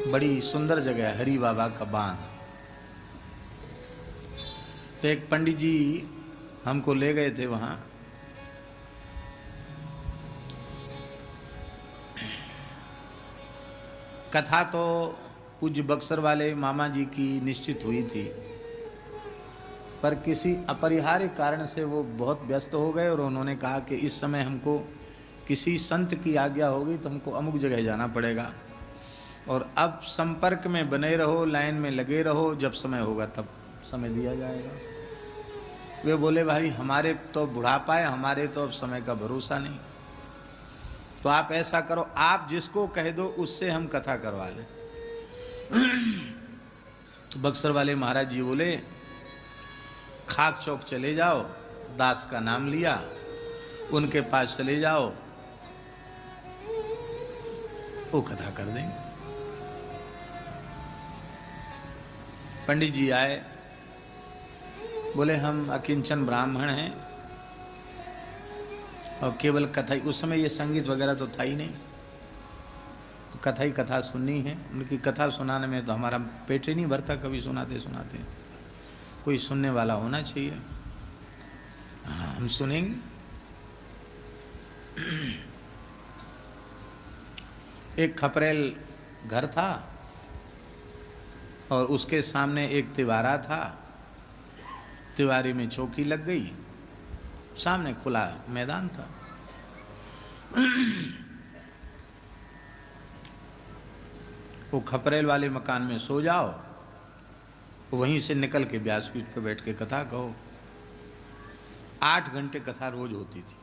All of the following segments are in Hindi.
बड़ी सुंदर जगह है, हरि बाबा का बांध। तो एक पंडित जी हमको ले गए थे वहाँ। कथा तो पूज्य बक्सर वाले मामा जी की निश्चित हुई थी, पर किसी अपरिहार्य कारण से वो बहुत व्यस्त हो गए और उन्होंने कहा कि इस समय हमको किसी संत की आज्ञा होगी तो हमको अमुक जगह जाना पड़ेगा, और अब संपर्क में बने रहो, लाइन में लगे रहो, जब समय होगा तब समय दिया जाएगा। वे बोले भाई हमारे तो बुढ़ापा है, हमारे तो अब समय का भरोसा नहीं, तो आप ऐसा करो, आप जिसको कह दो उससे हम कथा करवा लें। तो बक्सर वाले महाराज जी बोले खाक चौक चले जाओ, दास का नाम लिया, उनके पास चले जाओ, वो कथा कर देंगे। पंडित जी आए, बोले हम अकिंचन ब्राह्मण हैं और केवल कथा ही, उस समय ये संगीत वगैरह तो था ही नहीं, तो कथा ही कथा सुननी है। उनकी कथा सुनाने में तो हमारा पेट ही नहीं भरता, कभी सुनाते सुनाते कोई सुनने वाला होना चाहिए। हाँ, हम सुनेंगे। एक खपरेल घर था और उसके सामने एक तिवारा था, तिवारी में चौकी लग गई, सामने खुला मैदान था। वो खपरेल वाले मकान में सो जाओ, वहीं से निकल के व्यासपीठ पर बैठ के कथा कहो। 8 घंटे कथा रोज होती थी,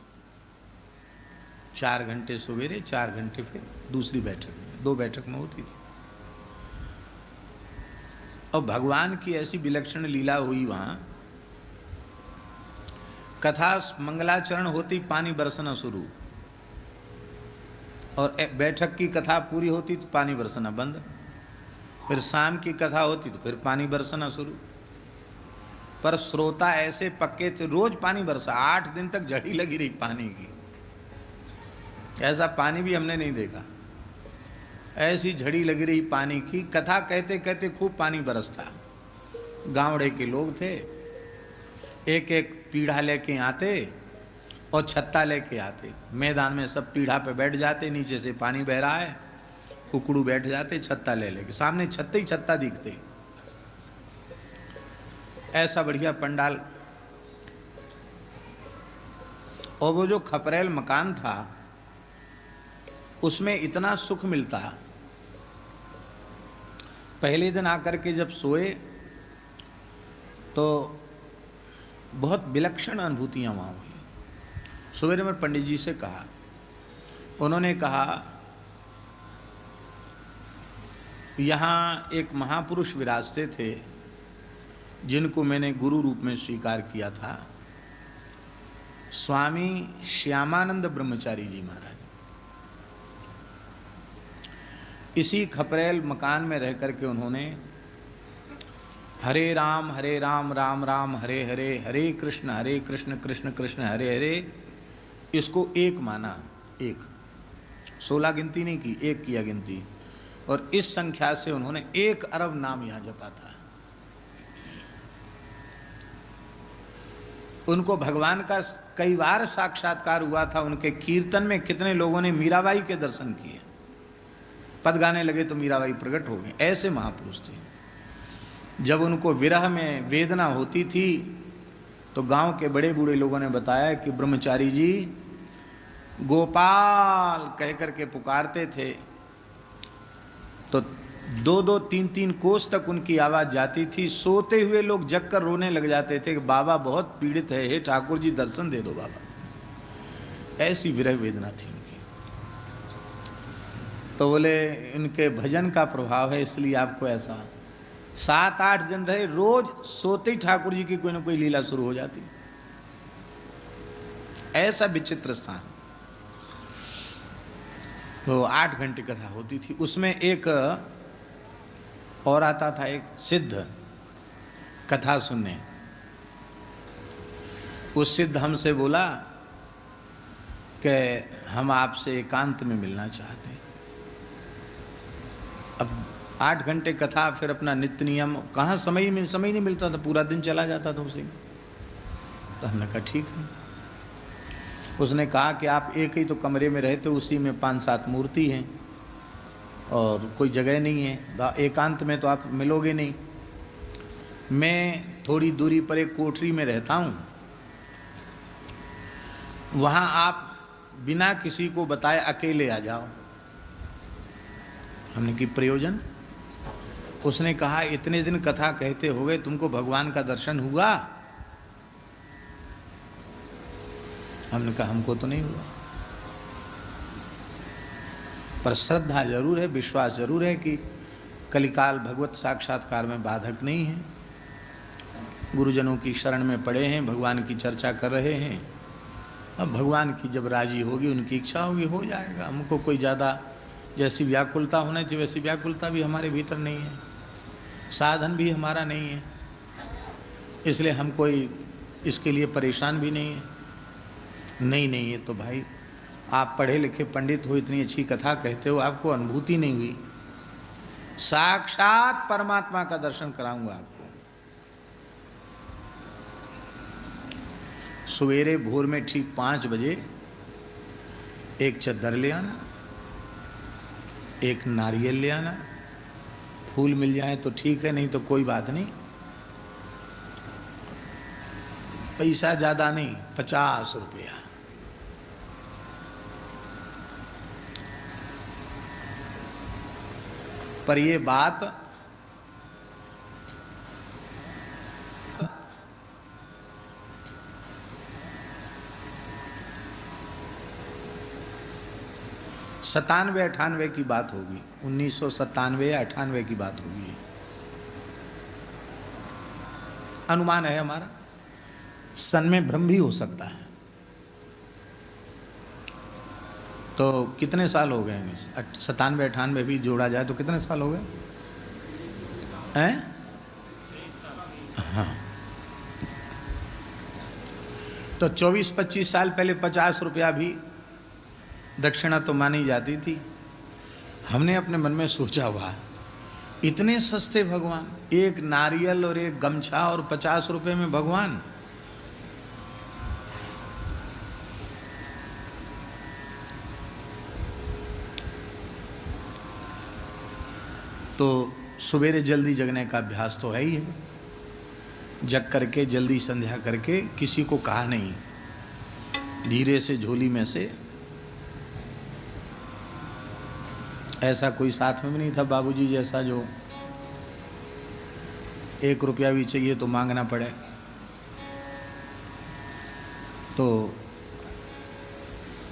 4 घंटे सवेरे, 4 घंटे फिर दूसरी बैठक, 2 बैठक में होती थी। और भगवान की ऐसी विलक्षण लीला हुई वहाँ, कथा मंगलाचरण होती, पानी बरसना शुरू, और बैठक की कथा पूरी होती तो पानी बरसना बंद, फिर शाम की कथा होती तो फिर पानी बरसना शुरू। पर श्रोता ऐसे पक्के थे, रोज पानी बरसा, 8 दिन तक झड़ी लगी रही पानी की। ऐसा पानी भी हमने नहीं देखा, ऐसी झड़ी लगी रही पानी की। कथा कहते कहते खूब पानी बरसता। गांवड़े के लोग थे, एक एक पीढ़ा लेके आते और छत्ता लेके आते, मैदान में सब पीढ़ा पे बैठ जाते, नीचे से पानी बह रहा है, कुकड़ू बैठ जाते छत्ता ले लेके, सामने छत्ते ही छत्ता दिखते। ऐसा बढ़िया पंडाल। और वो जो खपरेल मकान था उसमें इतना सुख मिलता। पहले दिन आकर के जब सोए तो बहुत विलक्षण अनुभूतियां वहां हुई। सवेरे में पंडित जी से कहा, उन्होंने कहा यहाँ एक महापुरुष विराजते थे जिनको मैंने गुरु रूप में स्वीकार किया था, स्वामी श्यामानंद ब्रह्मचारी जी महाराज। इसी खपरेल मकान में रह करके उन्होंने हरे राम राम राम हरे हरे, हरे कृष्ण कृष्ण कृष्ण हरे हरे, इसको एक माना, एक 16 गिनती नहीं की, एक किया गिनती, और इस संख्या से उन्होंने 1 अरब नाम यहाँ जपा था। उनको भगवान का कई बार साक्षात्कार हुआ था। उनके कीर्तन में कितने लोगों ने मीराबाई के दर्शन किए, पद गाने लगे तो मीराबाई प्रकट हो गए। ऐसे महापुरुष थे। जब उनको विरह में वेदना होती थी तो गांव के बड़े बूढ़े लोगों ने बताया कि ब्रह्मचारी जी गोपाल कह करके पुकारते थे, तो 2-2, 3-3 कोस तक उनकी आवाज़ जाती थी। सोते हुए लोग जग कर रोने लग जाते थे कि बाबा बहुत पीड़ित है, हे ठाकुर जी दर्शन दे दो बाबा। ऐसी विरह वेदना थी उनकी। तो बोले इनके भजन का प्रभाव है, इसलिए आपको ऐसा। 7-8 दिन रहे, रोज सोते ही ठाकुर जी की कोई ना कोई लीला शुरू हो जाती। ऐसा विचित्र स्थान। तो 8 घंटे कथा होती थी। उसमें एक और आता था, एक सिद्ध कथा सुनने। उस सिद्ध हमसे बोला कि हम आपसे एकांत में मिलना चाहते हैं। अब 8 घंटे कथा, फिर अपना नित्य नियम, कहाँ समय नहीं मिलता था, पूरा दिन चला जाता था उसी में। तो हमने कहा ठीक है। उसने कहा कि आप एक ही तो कमरे में रहते, उसी में 5-7 मूर्ति हैं और कोई जगह नहीं है, एकांत में तो आप मिलोगे नहीं। मैं थोड़ी दूरी पर एक कोठरी में रहता हूँ, वहाँ आप बिना किसी को बताए अकेले आ जाओ। हमने की प्रयोजन? उसने कहा इतने दिन कथा कहते हो गए, तुमको भगवान का दर्शन हुआ? हमने कहा हमको तो नहीं हुआ, पर श्रद्धा जरूर है, विश्वास जरूर है कि कलिकाल भगवत साक्षात्कार में बाधक नहीं है। गुरुजनों की शरण में पड़े हैं, भगवान की चर्चा कर रहे हैं। अब भगवान की जब राजी होगी, उनकी इच्छा होगी, हो जाएगा। हमको कोई ज़्यादा जैसी व्याकुलता होना चाहिए वैसी व्याकुलता भी हमारे भीतर नहीं है, साधन भी हमारा नहीं है, इसलिए हम कोई इसके लिए परेशान भी नहीं है। नहीं है तो भाई आप पढ़े लिखे पंडित हो, इतनी अच्छी कथा कहते हो, आपको अनुभूति नहीं हुई? साक्षात परमात्मा का दर्शन कराऊंगा आपको। सवेरे भोर में ठीक 5 बजे एक चद्दर ले आना, एक नारियल ले आना, फूल मिल जाए तो ठीक है, नहीं तो कोई बात नहीं। पैसा ज़्यादा नहीं, 50 रुपया। पर ये बात सतानवे 98 की बात होगी, 1997 या 98 की बात होगी, अनुमान है हमारा। सन में भ्रम भी हो सकता है। तो कितने साल हो गए? 97 98 भी जोड़ा जाए तो कितने साल हो गए हैं? हाँ, तो 24-25 साल पहले 50 रुपया भी दक्षिणा तो मानी जाती थी। हमने अपने मन में सोचा, हुआ इतने सस्ते भगवान, एक नारियल और एक गमछा और 50 रुपए में भगवान। तो सवेरे जल्दी जगने का अभ्यास तो है ही है। जग करके जल्दी संध्या करके, किसी को कहा नहीं, धीरे से झोली में से, ऐसा कोई साथ में भी नहीं था बाबूजी जैसा जो 1 रुपया भी चाहिए तो मांगना पड़े। तो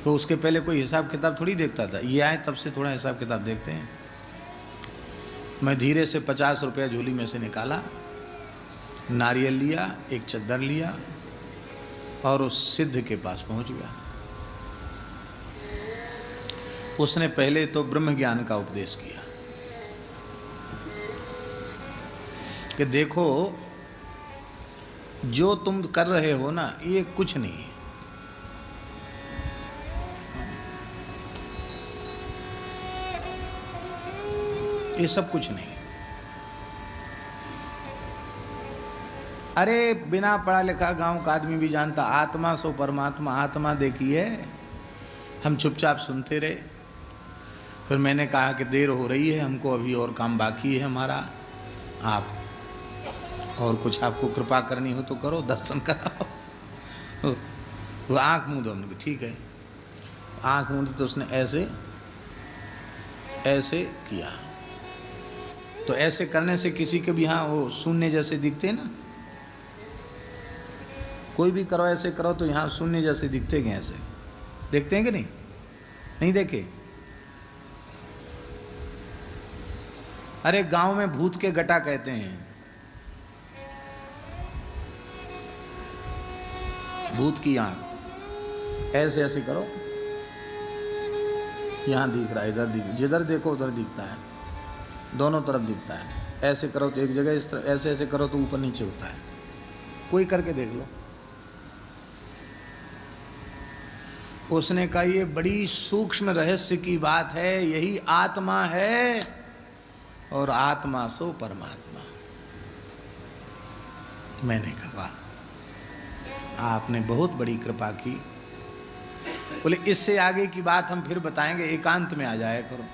उसके पहले कोई हिसाब किताब थोड़ी देखता था, ये आए तब से थोड़ा हिसाब किताब देखते हैं। मैं धीरे से 50 रुपया झोली में से निकाला, नारियल लिया, एक चद्दर लिया और उस सिद्ध के पास पहुंच गया। उसने पहले तो ब्रह्म ज्ञान का उपदेश किया कि देखो जो तुम कर रहे हो ना, ये कुछ नहीं है, ये सब कुछ नहीं। अरे बिना पढ़ा लिखा गांव का आदमी भी जानता, आत्मा सो परमात्मा, आत्मा देखी है। हम चुपचाप सुनते रहे। फिर मैंने कहा कि देर हो रही है, हमको अभी और काम बाकी है हमारा, आप और कुछ आपको कृपा करनी हो तो करो, दर्शन कराओ। वो आँख मूंद दो, हमने ठीक है। आँख मूंद तो उसने ऐसे ऐसे किया। तो ऐसे करने से किसी के भी यहाँ वो शून्य जैसे दिखते हैं ना, कोई भी करो ऐसे करो तो यहाँ शून्य जैसे दिखते हैं। ऐसे देखते हैं कि नहीं? नहीं देखे? अरे गांव में भूत के गटा कहते हैं, भूत की आंख ऐसे ऐसे करो, यहां दिख रहा है, इधर दिख, जिधर देखो उधर दिखता है, दोनों तरफ दिखता है। ऐसे करो तो एक जगह, इस तरह ऐसे ऐसे करो तो ऊपर नीचे होता है। कोई करके देख लो। उसने कहा ये बड़ी सूक्ष्म रहस्य की बात है, यही आत्मा है और आत्मा सो परमात्मा। मैंने कहा आपने बहुत बड़ी कृपा की। बोले इससे आगे की बात हम फिर बताएंगे, एकांत में आ जाया करो।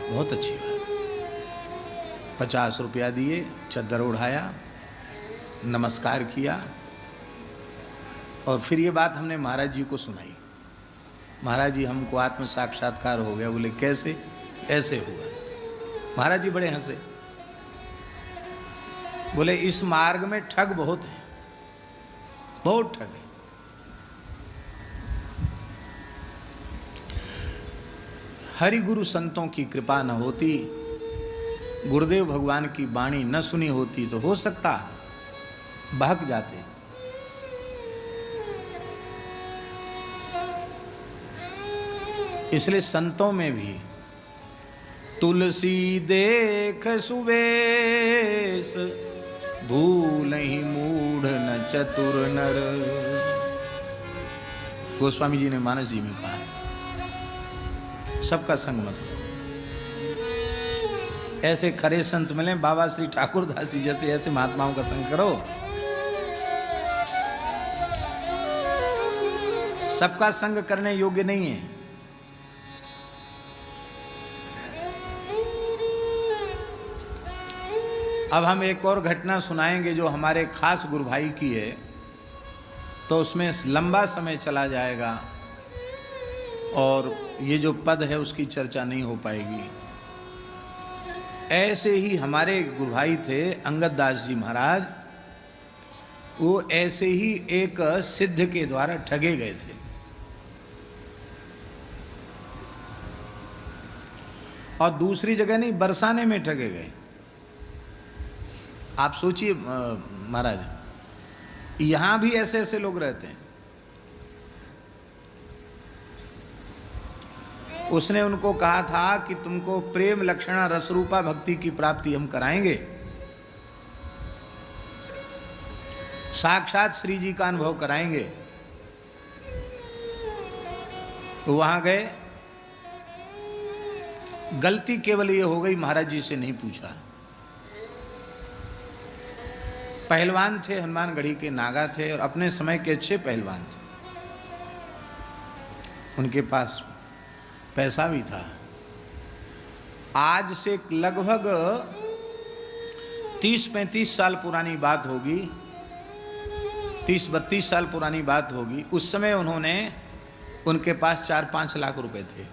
बहुत अच्छी बात। 50 रुपया दिए, चद्दर उड़ाया, नमस्कार किया और फिर ये बात हमने महाराज जी को सुनाई। महाराज जी हमको आत्म साक्षात्कार हो गया। बोले कैसे? ऐसे हुआ। महाराज जी बड़े हंसे। बोले इस मार्ग में ठग बहुत है, बहुत ठग है। हरि गुरु संतों की कृपा न होती, गुरुदेव भगवान की वाणी न सुनी होती तो हो सकता बहक जाते। इसलिए संतों में भी तुलसी देख सुवेश, भूल ही मूढ़ न चतुर नर। गोस्वामी जी ने मानस जी में कहा सबका संग मत करो। ऐसे खरे संत मिले, बाबा श्री ठाकुर दास जी जैसे ऐसे महात्माओं का संग करो। सबका संग करने योग्य नहीं है। अब हम एक और घटना सुनाएंगे जो हमारे खास गुरु भाई की है, तो उसमें लंबा समय चला जाएगा और ये जो पद है उसकी चर्चा नहीं हो पाएगी। ऐसे ही हमारे गुरु भाई थे अंगद दास जी महाराज, वो ऐसे ही एक सिद्ध के द्वारा ठगे गए थे। और दूसरी जगह नहीं, बरसाने में ठगे गए। आप सोचिए महाराज, यहां भी ऐसे ऐसे लोग रहते हैं। उसने उनको कहा था कि तुमको प्रेम लक्षणा रसरूपा भक्ति की प्राप्ति हम कराएंगे, साक्षात श्री जी का अनुभव कराएंगे। तो वहां गए, गलती केवल ये हो गई महाराज जी से नहीं पूछा। पहलवान थे, हनुमानगढ़ी के नागा थे और अपने समय के अच्छे पहलवान थे। उनके पास पैसा भी था। आज से लगभग 30-35 साल पुरानी बात होगी, 30-32 साल पुरानी बात होगी। उस समय उन्होंने, उनके पास 4-5 लाख रुपए थे।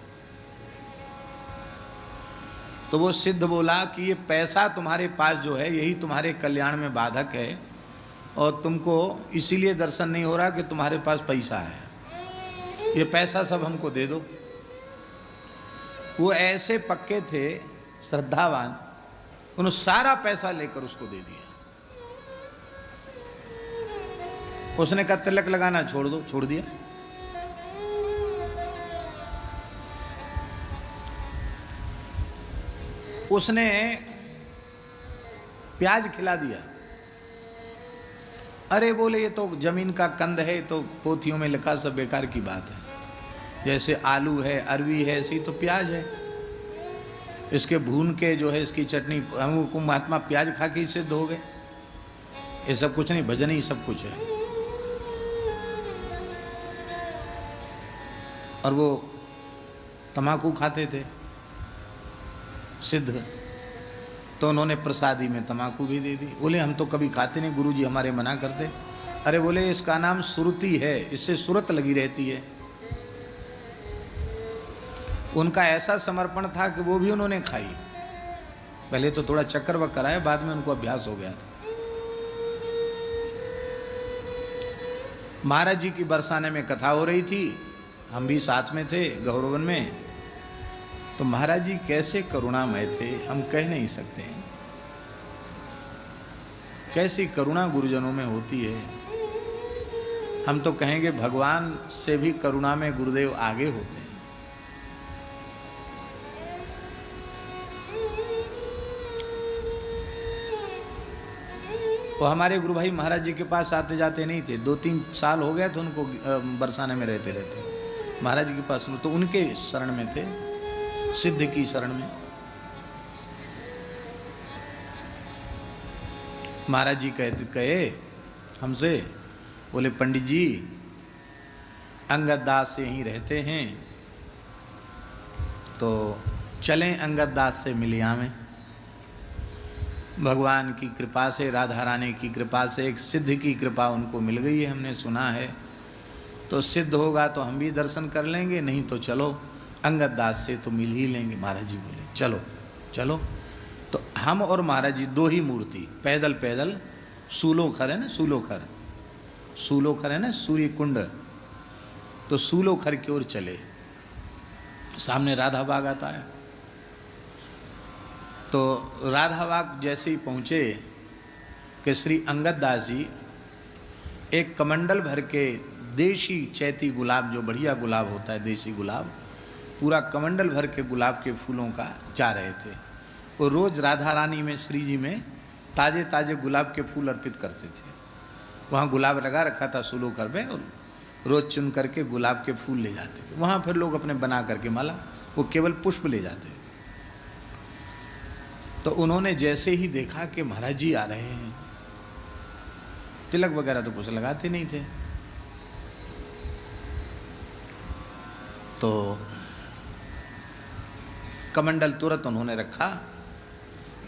तो वो सिद्ध बोला कि ये पैसा तुम्हारे पास जो है यही तुम्हारे कल्याण में बाधक है और तुमको इसीलिए दर्शन नहीं हो रहा कि तुम्हारे पास पैसा है, ये पैसा सब हमको दे दो। वो ऐसे पक्के थे, श्रद्धावान, उन्होंने सारा पैसा लेकर उसको दे दिया। उसने कहा तिलक लगाना छोड़ दो, छोड़ दिया। उसने प्याज खिला दिया। अरे बोले ये तो जमीन का कंद है, तो पोथियों में लिखा, सब बेकार की बात है। जैसे आलू है, अरवी है, ऐसी तो प्याज है। इसके भून के जो है इसकी चटनी, हमको महात्मा प्याज खा के सिद्ध हो गए। ये सब कुछ नहीं, भजन ही सब कुछ है। और वो तम्बाकू खाते थे सिद्ध, तो उन्होंने प्रसादी में तम्बाकू भी दे दी। बोले हम तो कभी खाते नहीं, गुरुजी हमारे मना करते। अरे बोले इसका नाम सुरती है, इससे सुरत लगी रहती है। उनका ऐसा समर्पण था कि वो भी उन्होंने खाई। पहले तो थोड़ा चक्कर वक्कर आया, बाद में उनको अभ्यास हो गया। महाराज जी की बरसाने में कथा हो रही थी, हम भी साथ में थे गौरवन में। तो महाराज जी कैसे करुणामय थे, हम कह नहीं सकते। कैसी करुणा गुरुजनों में होती है। हम तो कहेंगे भगवान से भी करुणा में गुरुदेव आगे होते हैं। वो हमारे गुरु भाई महाराज जी के पास आते जाते नहीं थे। 2-3 साल हो गए थे उनको बरसाने में रहते रहते। महाराज जी के पास तो उनके शरण में थे, सिद्ध की शरण में। महाराज जी कहे हमसे, बोले पंडित जी अंगद दास से यहीं रहते हैं, तो चलें अंगद दास से मिल आवें। भगवान की कृपा से, राधा रानी की कृपा से, एक सिद्ध की कृपा उनको मिल गई है, हमने सुना है। तो सिद्ध होगा तो हम भी दर्शन कर लेंगे, नहीं तो चलो अंगद दास से तो मिल ही लेंगे। महाराज जी बोले चलो चलो। तो हम और महाराज जी दो ही मूर्ति पैदल पैदल, सूलोखर है ना, सूलोखर, सूलोखर है ना, सूर्य कुंड, तो सूलोखर की ओर चले। सामने राधा बाग आता है। तो राधा बाग जैसे ही पहुँचे कि श्री अंगद दास जी एक कमंडल भर के देशी चैती गुलाब, जो बढ़िया गुलाब होता है देसी गुलाब, पूरा कमंडल भर के गुलाब के फूलों का जा रहे थे। वो रोज़ राधा रानी में, श्री जी में ताज़े ताज़े गुलाब के फूल अर्पित करते थे। वहाँ गुलाब लगा रखा था सूलोखर में, और रोज़ चुन करके गुलाब के फूल ले जाते थे। वहाँ फिर लोग अपने बना करके माला, वो केवल पुष्प ले जाते। तो उन्होंने जैसे ही देखा कि महाराज जी आ रहे हैं, तिलक वगैरह तो कुछ लगाते नहीं थे, तो कमंडल तुरंत उन्होंने रखा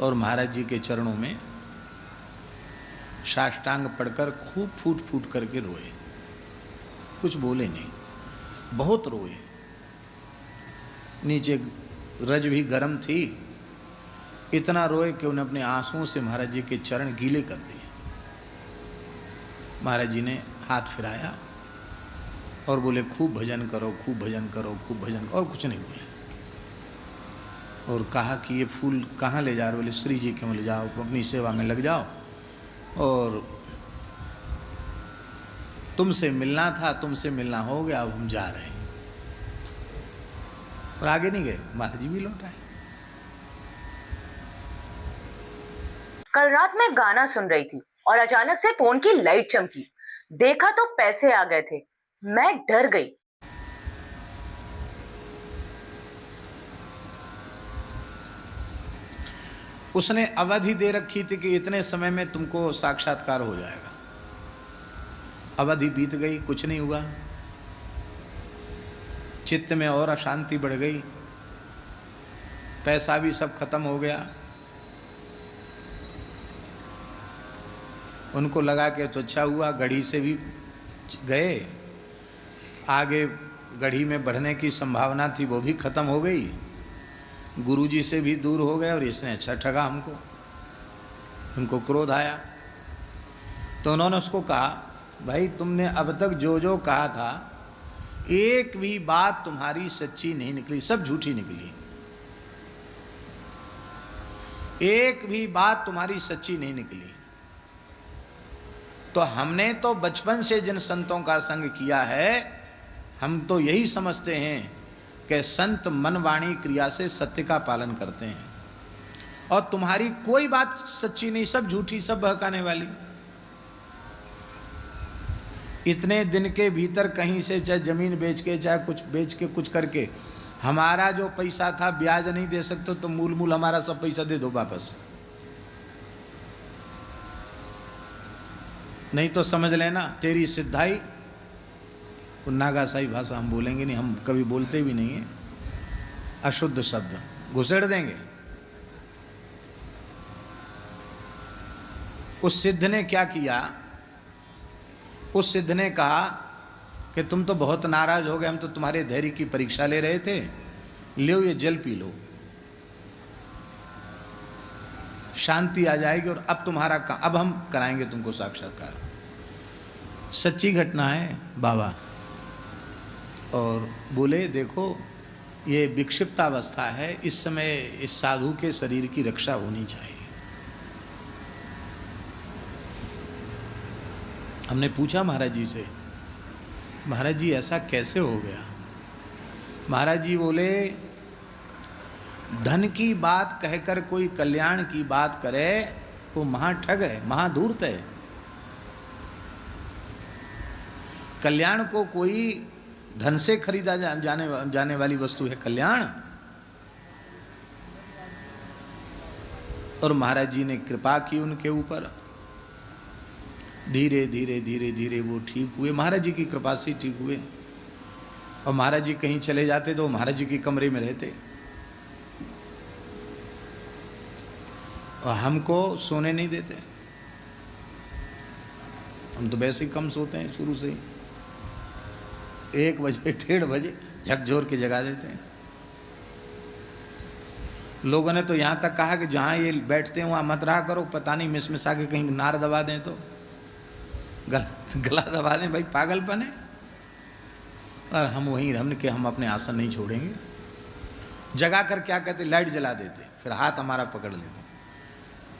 और महाराज जी के चरणों में साष्टांग पढ़कर खूब फूट फूट करके रोए। कुछ बोले नहीं, बहुत रोए। नीचे रज भी गर्म थी, इतना रोए कि उन्हें अपने आंसुओं से महाराज जी के चरण गीले कर दिए। महाराज जी ने हाथ फिराया और बोले खूब भजन करो, खूब भजन करो, खूब भजन करो, और कुछ नहीं बोले। और कहा कि ये फूल कहाँ ले जा रहे? बोले श्री जी के में ले जाओ, अपनी सेवा में लग जाओ, और तुमसे मिलना था, तुमसे मिलना हो गया, अब हम जा रहे हैं। और आगे नहीं गए, महाराज जी भी लौट आए। कल रात मैं गाना सुन रही थी और अचानक से फोन की लाइट चमकी, देखा तो पैसे आ गए थे। मैं डर गई। उसने अवधि दे रखी थी कि इतने समय में तुमको साक्षात्कार हो जाएगा। अवधि बीत गई, कुछ नहीं हुआ। चित्त में और अशांति बढ़ गई, पैसा भी सब खत्म हो गया। उनको लगा कि तो अच्छा हुआ, गढ़ी से भी गए, आगे गढ़ी में बढ़ने की संभावना थी वो भी खत्म हो गई, गुरुजी से भी दूर हो गए, और इसने अच्छा ठगा हमको। उनको क्रोध आया, तो उन्होंने उसको कहा भाई तुमने अब तक जो जो कहा था, एक भी बात तुम्हारी सच्ची नहीं निकली, सब झूठी निकली। एक भी बात तुम्हारी सच्ची नहीं निकली। तो हमने तो बचपन से जिन संतों का संग किया है, हम तो यही समझते हैं कि संत मन वाणी क्रिया से सत्य का पालन करते हैं, और तुम्हारी कोई बात सच्ची नहीं, सब झूठी, सब बहकाने वाली। इतने दिन के भीतर कहीं से चाहे जमीन बेच के, चाहे कुछ बेच के, कुछ करके हमारा जो पैसा था ब्याज नहीं दे सकते, तो मूल मूल हमारा सब पैसा दे दो वापस, नहीं तो समझ लेना तेरी सिद्धाई। नागासाई भाषा हम बोलेंगे नहीं, हम कभी बोलते भी नहीं है, अशुद्ध शब्द घुसेड़ देंगे। उस सिद्ध ने क्या किया? उस सिद्ध ने कहा कि तुम तो बहुत नाराज हो गए, हम तो तुम्हारे धैर्य की परीक्षा ले रहे थे, लो ये जल पी लो, शांति आ जाएगी, और अब तुम्हारा अब हम कराएंगे तुमको साक्षात्कार। सच्ची घटना है बाबा। और बोले देखो ये विक्षिप्तावस्था है, इस समय इस साधु के शरीर की रक्षा होनी चाहिए। हमने पूछा महाराज जी से, महाराज जी ऐसा कैसे हो गया? महाराज जी बोले धन की बात कहकर कोई कल्याण की बात करे तो महाठग है, महाधूर्त है। कल्याण को कोई धन से खरीदा जाने वाली वस्तु है कल्याण। और महाराज जी ने कृपा की उनके ऊपर, धीरे धीरे धीरे धीरे वो ठीक हुए, महाराज जी की कृपा से ठीक हुए। और महाराज जी कहीं चले जाते तो महाराज जी के कमरे में रहते, और हमको सोने नहीं देते। हम तो वैसे ही कम सोते हैं शुरू से ही, 1 बजे 1:30 बजे झकझोर के जगा देते हैं। लोगों ने तो यहाँ तक कहा कि जहाँ ये बैठते हैं वहाँ मत रहा करो, पता नहीं मिसमिसा के कहीं नार दबा दें तो गला दबा दें, भाई पागलपन है। और हम वहीं हमने कि हम अपने आसन नहीं छोड़ेंगे। जगा कर क्या कहते, लाइट जला देते, फिर हाथ हमारा पकड़ लेते।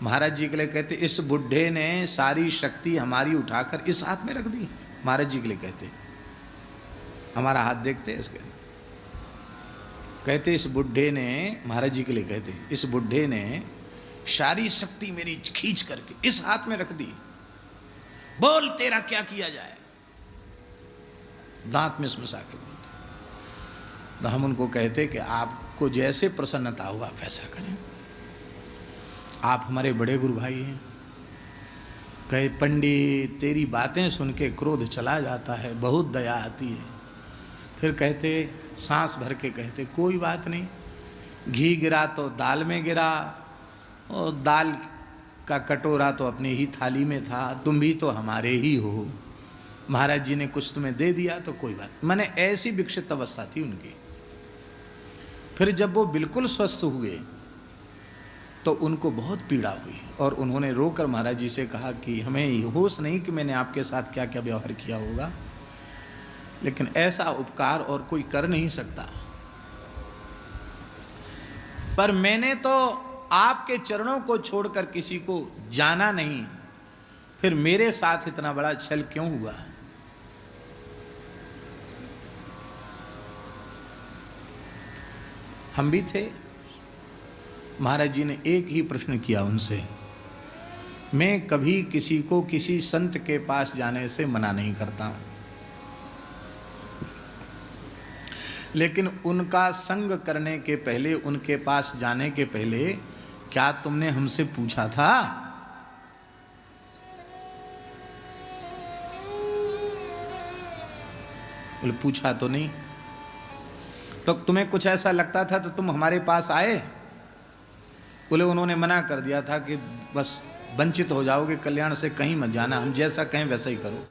महाराज जी के लिए कहते, इस बुढ़े ने सारी शक्ति हमारी उठाकर इस हाथ में रख दी। महाराज जी के लिए कहते, हमारा हाथ देखते इसके, कहते इस बुढ़े ने, महाराज जी के लिए कहते, इस बुढ़े ने सारी शक्ति मेरी खींच करके इस हाथ में रख दी, बोल तेरा क्या किया जाए। दांत में समसा के बोलते। तो हम उनको कहते कि आपको जैसे प्रसन्नता हो आप ऐसा करें, आप हमारे बड़े गुरु भाई हैं। कहे पंडित तेरी बातें सुन के क्रोध चला जाता है, बहुत दया आती है। फिर कहते सांस भर के कहते, कोई बात नहीं, घी गिरा तो दाल में गिरा, और दाल का कटोरा तो अपनी ही थाली में था, तुम भी तो हमारे ही हो। महाराज जी ने कुछ तुम्हें दे दिया तो कोई बात। मैंने ऐसी विकसित अवस्था थी उनकी। फिर जब वो बिल्कुल स्वस्थ हुए तो उनको बहुत पीड़ा हुई, और उन्होंने रोकर महाराज जी से कहा कि हमें होश नहीं कि मैंने आपके साथ क्या क्या व्यवहार किया होगा, लेकिन ऐसा उपकार और कोई कर नहीं सकता। पर मैंने तो आपके चरणों को छोड़कर किसी को जाना नहीं, फिर मेरे साथ इतना बड़ा छल क्यों हुआ। हम भी थे। महाराज जी ने एक ही प्रश्न किया उनसे, मैं कभी किसी को किसी संत के पास जाने से मना नहीं करता हूं, लेकिन उनका संग करने के पहले, उनके पास जाने के पहले क्या तुमने हमसे पूछा था? बोले पूछा तो नहीं। तो तुम्हें कुछ ऐसा लगता था तो तुम हमारे पास आए? बोले उन्होंने मना कर दिया था कि बस वंचित हो जाओगे, कल्याण से कहीं मत जाना, हम जैसा कहें वैसा ही करो।